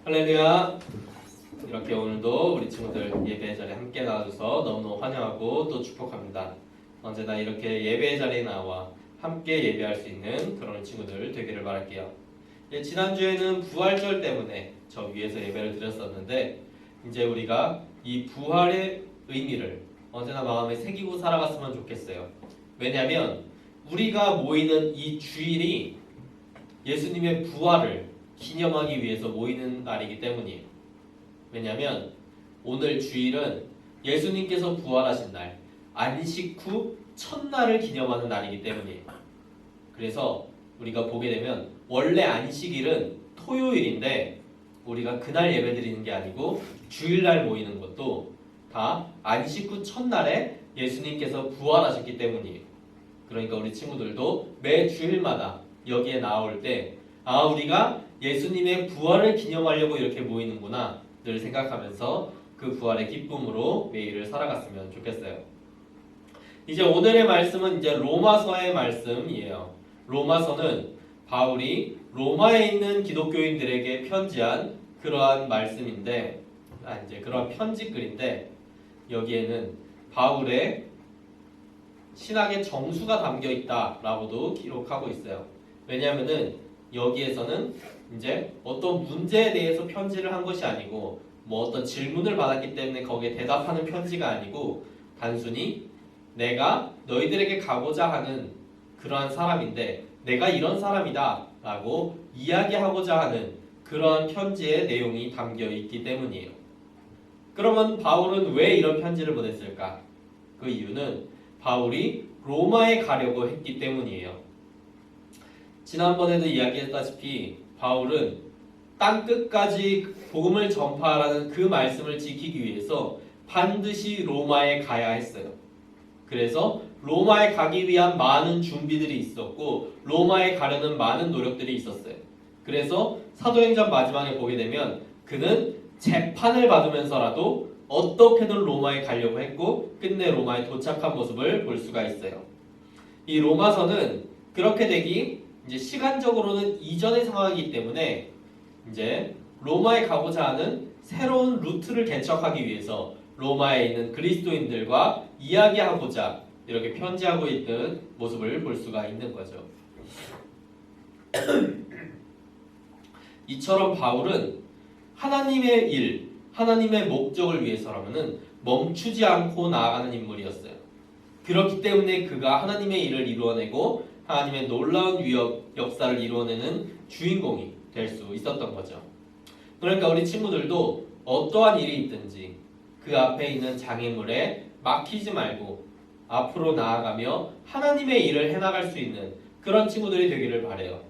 할렐루야. 이렇게 오늘도 우리 친구들 예배 자리에 함께 나와줘서 너무너무 환영하고 또 축복합니다. 언제나 이렇게 예배 자리에 나와 함께 예배할 수 있는 그런 친구들 되기를 바랄게요. 지난주에는 부활절 때문에 저 위에서 예배를 드렸었는데, 이제 우리가 이 부활의 의미를 언제나 마음에 새기고 살아갔으면 좋겠어요. 왜냐하면 우리가 모이는 이 주일이 예수님의 부활을 기념하기 위해서 모이는 날이기 때문이에요. 왜냐하면 오늘 주일은 예수님께서 부활하신 날, 안식 후 첫날을 기념하는 날이기 때문이에요. 그래서 우리가 보게 되면 원래 안식일은 토요일인데 우리가 그날 예배드리는 게 아니고 주일날 모이는 것도 다 안식 후 첫날에 예수님께서 부활하셨기 때문이에요. 그러니까 우리 친구들도 매 주일마다 여기에 나올 때 우리가 예수님의 부활을 기념하려고 이렇게 모이는구나 늘 생각하면서 그 부활의 기쁨으로 매일을 살아갔으면 좋겠어요. 이제 오늘의 말씀은 이제 로마서의 말씀이에요. 로마서는 바울이 로마에 있는 기독교인들에게 편지한 그러한 말씀인데, 이제 그러한 편지글인데, 여기에는 바울의 신학의 정수가 담겨 있다라고도 기록하고 있어요. 왜냐하면은 여기에서는 이제 어떤 문제에 대해서 편지를 한 것이 아니고 뭐 어떤 질문을 받았기 때문에 거기에 대답하는 편지가 아니고 단순히 내가 너희들에게 가고자 하는 그러한 사람인데 내가 이런 사람이다 라고 이야기하고자 하는 그러한 편지의 내용이 담겨 있기 때문이에요. 그러면 바울은 왜 이런 편지를 보냈을까? 그 이유는 바울이 로마에 가려고 했기 때문이에요. 지난번에도 이야기했다시피 바울은 땅끝까지 복음을 전파하라는 그 말씀을 지키기 위해서 반드시 로마에 가야 했어요. 그래서 로마에 가기 위한 많은 준비들이 있었고 로마에 가려는 많은 노력들이 있었어요. 그래서 사도행전 마지막에 보게 되면 그는 재판을 받으면서라도 어떻게든 로마에 가려고 했고 끝내 로마에 도착한 모습을 볼 수가 있어요. 이 로마서는 그렇게 되기 이제 시간적으로는 이전의 상황이기 때문에 이제 로마에 가고자 하는 새로운 루트를 개척하기 위해서 로마에 있는 그리스도인들과 이야기하고자 이렇게 편지하고 있는 모습을 볼 수가 있는 거죠. 이처럼 바울은 하나님의 일, 하나님의 목적을 위해서라면은 멈추지 않고 나아가는 인물이었어요. 그렇기 때문에 그가 하나님의 일을 이루어내고 하나님의 놀라운 역사를 이루어내는 주인공이 될 수 있었던 거죠. 그러니까 우리 친구들도 어떠한 일이 있든지 그 앞에 있는 장애물에 막히지 말고 앞으로 나아가며 하나님의 일을 해나갈 수 있는 그런 친구들이 되기를 바라요.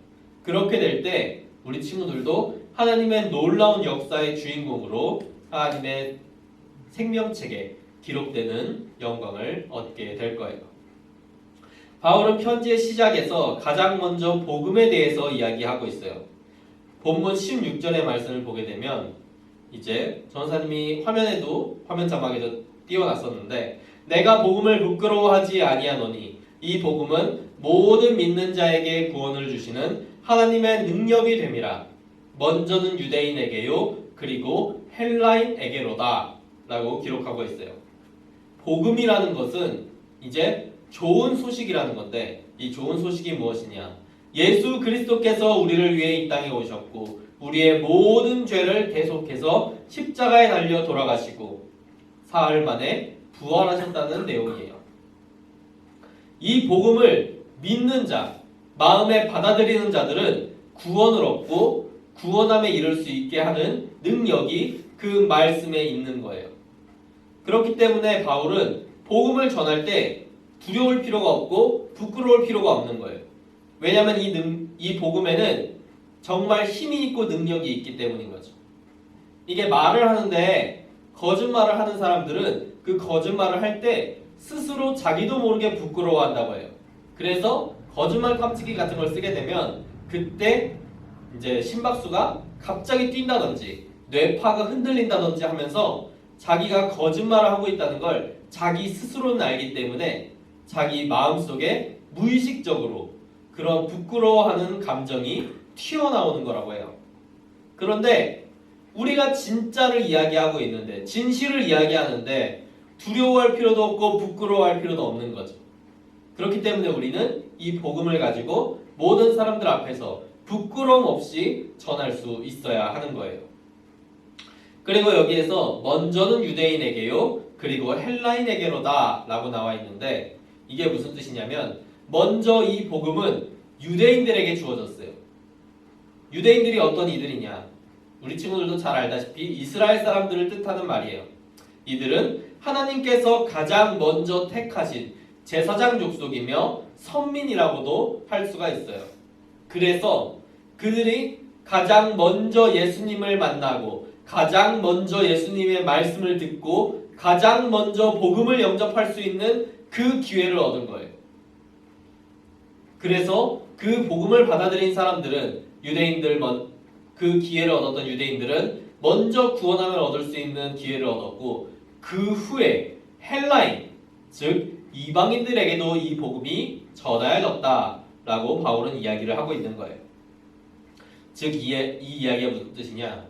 그렇게 될 때 우리 친구들도 하나님의 놀라운 역사의 주인공으로 하나님의 생명책에 기록되는 영광을 얻게 될 거예요. 바울은 편지의 시작에서 가장 먼저 복음에 대해서 이야기하고 있어요. 본문 16절의 말씀을 보게 되면 이제 전사님이 화면 자막에도 띄워놨었는데 내가 복음을 부끄러워하지 아니하노니 이 복음은 모든 믿는 자에게 구원을 주시는 하나님의 능력이 됨이라. 먼저는 유대인에게요 그리고 헬라인에게로다 라고 기록하고 있어요. 복음이라는 것은 이제 좋은 소식이라는 건데 이 좋은 소식이 무엇이냐? 예수 그리스도께서 우리를 위해 이 땅에 오셨고 우리의 모든 죄를 대속해서 십자가에 달려 돌아가시고 사흘 만에 부활하셨다는 내용이에요. 이 복음을 믿는 자, 마음에 받아들이는 자들은 구원을 얻고 구원함에 이를 수 있게 하는 능력이 그 말씀에 있는 거예요. 그렇기 때문에 바울은 복음을 전할 때 두려울 필요가 없고 부끄러울 필요가 없는 거예요. 왜냐하면 이 복음에는 정말 힘이 있고 능력이 있기 때문인 거죠. 이게 말을 하는데 거짓말을 하는 사람들은 그 거짓말을 할 때 스스로 자기도 모르게 부끄러워한다고 해요. 그래서 거짓말 깜찍이 같은 걸 쓰게 되면 그때 이제 심박수가 갑자기 뛴다든지 뇌파가 흔들린다든지 하면서 자기가 거짓말을 하고 있다는 걸 자기 스스로는 알기 때문에 자기 마음속에 무의식적으로 그런 부끄러워하는 감정이 튀어나오는 거라고 해요. 그런데 우리가 진짜를 이야기하고 있는데, 진실을 이야기하는데 두려워할 필요도 없고 부끄러워할 필요도 없는 거죠. 그렇기 때문에 우리는 이 복음을 가지고 모든 사람들 앞에서 부끄러움 없이 전할 수 있어야 하는 거예요. 그리고 여기에서 먼저는 유대인에게요, 그리고 헬라인에게로다 라고 나와 있는데, 이게 무슨 뜻이냐면 먼저 이 복음은 유대인들에게 주어졌어요. 유대인들이 어떤 이들이냐? 우리 친구들도 잘 알다시피 이스라엘 사람들을 뜻하는 말이에요. 이들은 하나님께서 가장 먼저 택하신 제사장 족속이며 선민이라고도 할 수가 있어요. 그래서 그들이 가장 먼저 예수님을 만나고 가장 먼저 예수님의 말씀을 듣고 가장 먼저 복음을 영접할 수 있는 그 기회를 얻은 거예요. 그래서 그 복음을 받아들인 사람들은 그 기회를 얻었던 유대인들은 먼저 구원함을 얻을 수 있는 기회를 얻었고, 그 후에 헬라인, 즉 이방인들에게도 이 복음이 전하여졌다라고 바울은 이야기를 하고 있는 거예요. 즉 이 이야기가 무슨 뜻이냐?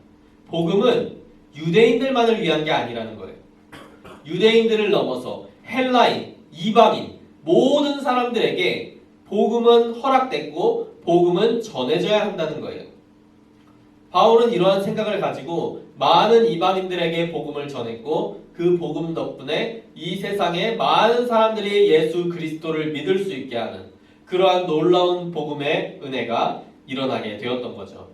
복음은 유대인들만을 위한 게 아니라는 거예요. 유대인들을 넘어서 헬라인, 이방인, 모든 사람들에게 복음은 허락됐고 복음은 전해져야 한다는 거예요. 바울은 이러한 생각을 가지고 많은 이방인들에게 복음을 전했고, 그 복음 덕분에 이 세상에 많은 사람들이 예수 그리스도를 믿을 수 있게 하는 그러한 놀라운 복음의 은혜가 일어나게 되었던 거죠.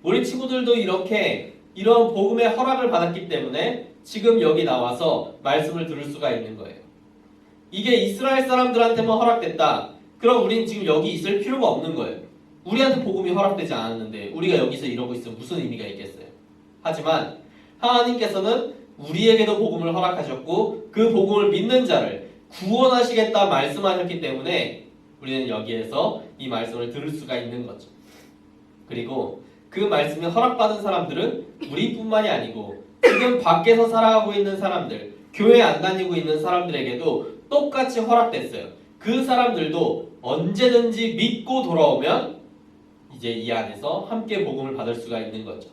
우리 친구들도 이런 복음의 허락을 받았기 때문에 지금 여기 나와서 말씀을 들을 수가 있는 거예요. 이게 이스라엘 사람들한테만 허락됐다, 그럼 우리는 지금 여기 있을 필요가 없는 거예요. 우리한테 복음이 허락되지 않았는데 우리가 여기서 이러고 있으면 무슨 의미가 있겠어요? 하지만 하나님께서는 우리에게도 복음을 허락하셨고 그 복음을 믿는 자를 구원하시겠다 말씀하셨기 때문에 우리는 여기에서 이 말씀을 들을 수가 있는 거죠. 그리고 그 말씀에 허락받은 사람들은 우리뿐만이 아니고 지금 밖에서 살아가고 있는 사람들, 교회 안 다니고 있는 사람들에게도 똑같이 허락됐어요. 그 사람들도 언제든지 믿고 돌아오면 이제 이 안에서 함께 복음을 받을 수가 있는 거죠.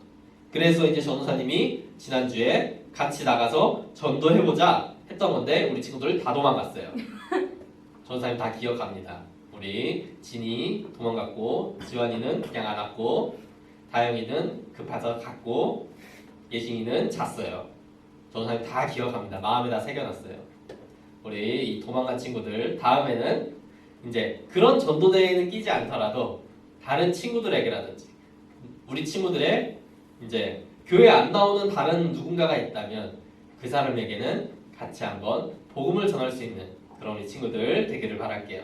그래서 이제 전도사님이 지난주에 같이 나가서 전도해보자 했던 건데 우리 친구들 다 도망갔어요. 전도사님 다 기억합니다. 우리 진이 도망갔고, 지환이는 그냥 안 왔고, 다영이는 급해서 갔고, 예싱이는 잤어요. 전도사님 다 기억합니다. 마음에다 새겨놨어요. 우리 이 도망간 친구들 다음에는 이제 그런 전도대회는 끼지 않더라도 다른 친구들에게라든지 우리 친구들의 이제 교회 안 나오는 다른 누군가가 있다면 그 사람에게는 같이 한번 복음을 전할 수 있는 그런 우리 친구들 되기를 바랄게요.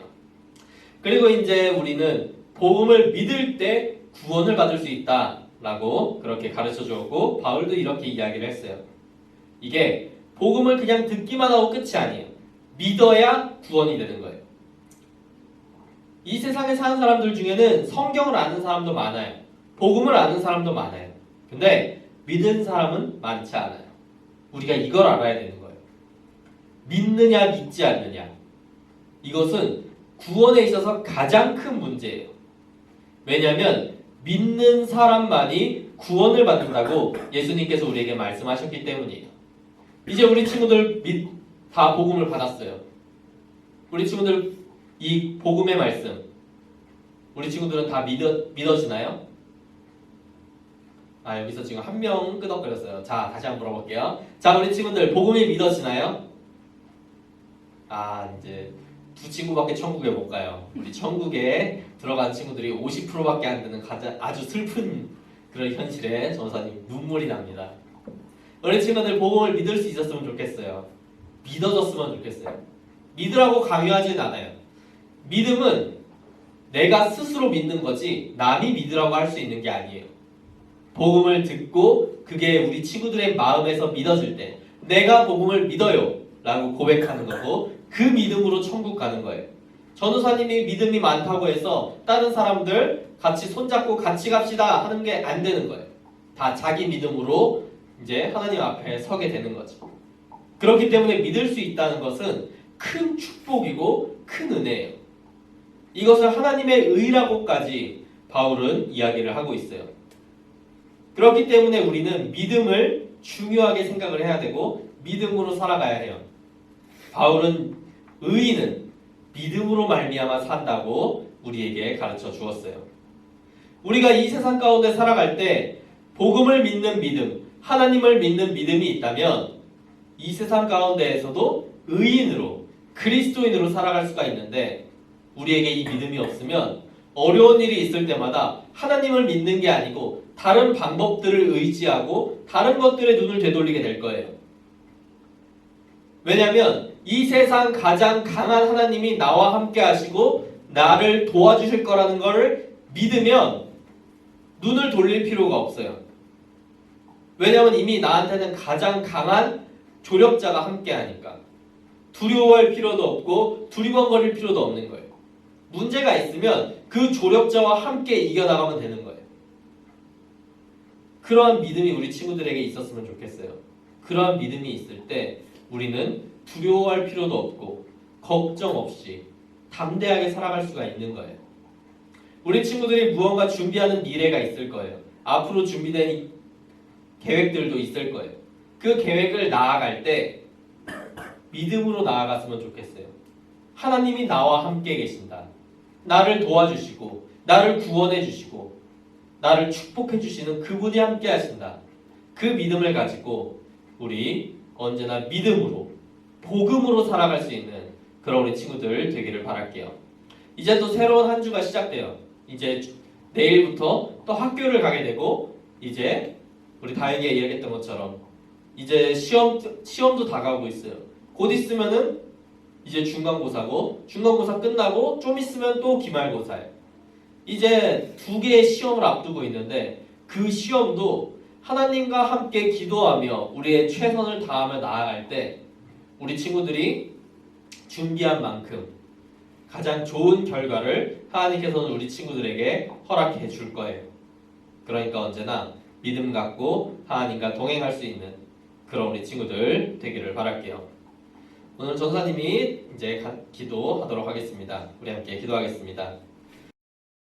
그리고 이제 우리는 복음을 믿을 때 구원을 받을 수 있다라고 그렇게 가르쳐 주었고, 바울도 이렇게 이야기를 했어요. 이게 복음을 그냥 듣기만 하고 끝이 아니에요. 믿어야 구원이 되는 거예요. 이 세상에 사는 사람들 중에는 성경을 아는 사람도 많아요. 복음을 아는 사람도 많아요. 근데 믿은 사람은 많지 않아요. 우리가 이걸 알아야 되는 거예요. 믿느냐 믿지 않느냐. 이것은 구원에 있어서 가장 큰 문제예요. 왜냐하면 믿는 사람만이 구원을 받는다고 예수님께서 우리에게 말씀하셨기 때문이에요. 이제 우리 친구들 다 복음을 받았어요. 우리 친구들 이 복음의 말씀, 우리 친구들은 다 믿어지나요? 여기서 지금 한 명 끄덕거렸어요. 자, 다시 한번 물어볼게요. 자, 우리 친구들 복음이 믿어지나요? 이제 두 친구밖에 천국에 못 가요. 우리 천국에 들어간 친구들이 50%밖에 안 되는 아주 슬픈 그런 현실에 전사님 눈물이 납니다. 우리 친구들 복음을 믿을 수 있었으면 좋겠어요. 믿어졌으면 좋겠어요. 믿으라고 강요하진 않아요. 믿음은 내가 스스로 믿는 거지 남이 믿으라고 할 수 있는 게 아니에요. 복음을 듣고 그게 우리 친구들의 마음에서 믿어질 때 내가 복음을 믿어요 라고 고백하는 거고, 그 믿음으로 천국 가는 거예요. 전도사님이 믿음이 많다고 해서 다른 사람들 같이 손잡고 같이 갑시다 하는 게 안 되는 거예요. 다 자기 믿음으로 이제 하나님 앞에 서게 되는 거죠. 그렇기 때문에 믿을 수 있다는 것은 큰 축복이고 큰 은혜예요. 이것을 하나님의 의라고까지 바울은 이야기를 하고 있어요. 그렇기 때문에 우리는 믿음을 중요하게 생각을 해야 되고 믿음으로 살아가야 해요. 바울은 의인은 믿음으로 말미암아 산다고 우리에게 가르쳐 주었어요. 우리가 이 세상 가운데 살아갈 때 복음을 믿는 믿음, 하나님을 믿는 믿음이 있다면 이 세상 가운데에서도 의인으로, 그리스도인으로 살아갈 수가 있는데 우리에게 이 믿음이 없으면 어려운 일이 있을 때마다 하나님을 믿는 게 아니고 다른 방법들을 의지하고 다른 것들에 눈을 되돌리게 될 거예요. 왜냐하면 이 세상 가장 강한 하나님이 나와 함께 하시고 나를 도와주실 거라는 것을 믿으면 눈을 돌릴 필요가 없어요. 왜냐하면 이미 나한테는 가장 강한 조력자가 함께 하니까 두려워할 필요도 없고 두리번거릴 필요도 없는 거예요. 문제가 있으면 그 조력자와 함께 이겨나가면 되는 거예요. 그러한 믿음이 우리 친구들에게 있었으면 좋겠어요. 그러한 믿음이 있을 때 우리는 두려워할 필요도 없고 걱정 없이 담대하게 살아갈 수가 있는 거예요. 우리 친구들이 무언가 준비하는 미래가 있을 거예요. 앞으로 준비된 계획들도 있을 거예요. 그 계획을 나아갈 때 믿음으로 나아갔으면 좋겠어요. 하나님이 나와 함께 계신다. 나를 도와주시고 나를 구원해 주시고 나를 축복해 주시는 그분이 함께 하신다. 그 믿음을 가지고 우리 언제나 믿음으로 복음으로 살아갈 수 있는 그런 우리 친구들 되기를 바랄게요. 이제 또 새로운 한 주가 시작돼요. 이제 내일부터 또 학교를 가게 되고 이제 우리 다행이가 이야기했던 것처럼 이제 시험도 다가오고 있어요. 곧 있으면은 이제 중간고사고 중간고사 끝나고 좀 있으면 또 기말고사예요. 이제 2개의 시험을 앞두고 있는데 그 시험도 하나님과 함께 기도하며 우리의 최선을 다하며 나아갈 때 우리 친구들이 준비한 만큼 가장 좋은 결과를 하나님께서는 우리 친구들에게 허락해 줄 거예요. 그러니까 언제나 믿음 갖고 하나님과 동행할 수 있는 그런 우리 친구들 되기를 바랄게요. 오늘 전사님이 이제 기도하도록 하겠습니다. 우리 함께 기도하겠습니다.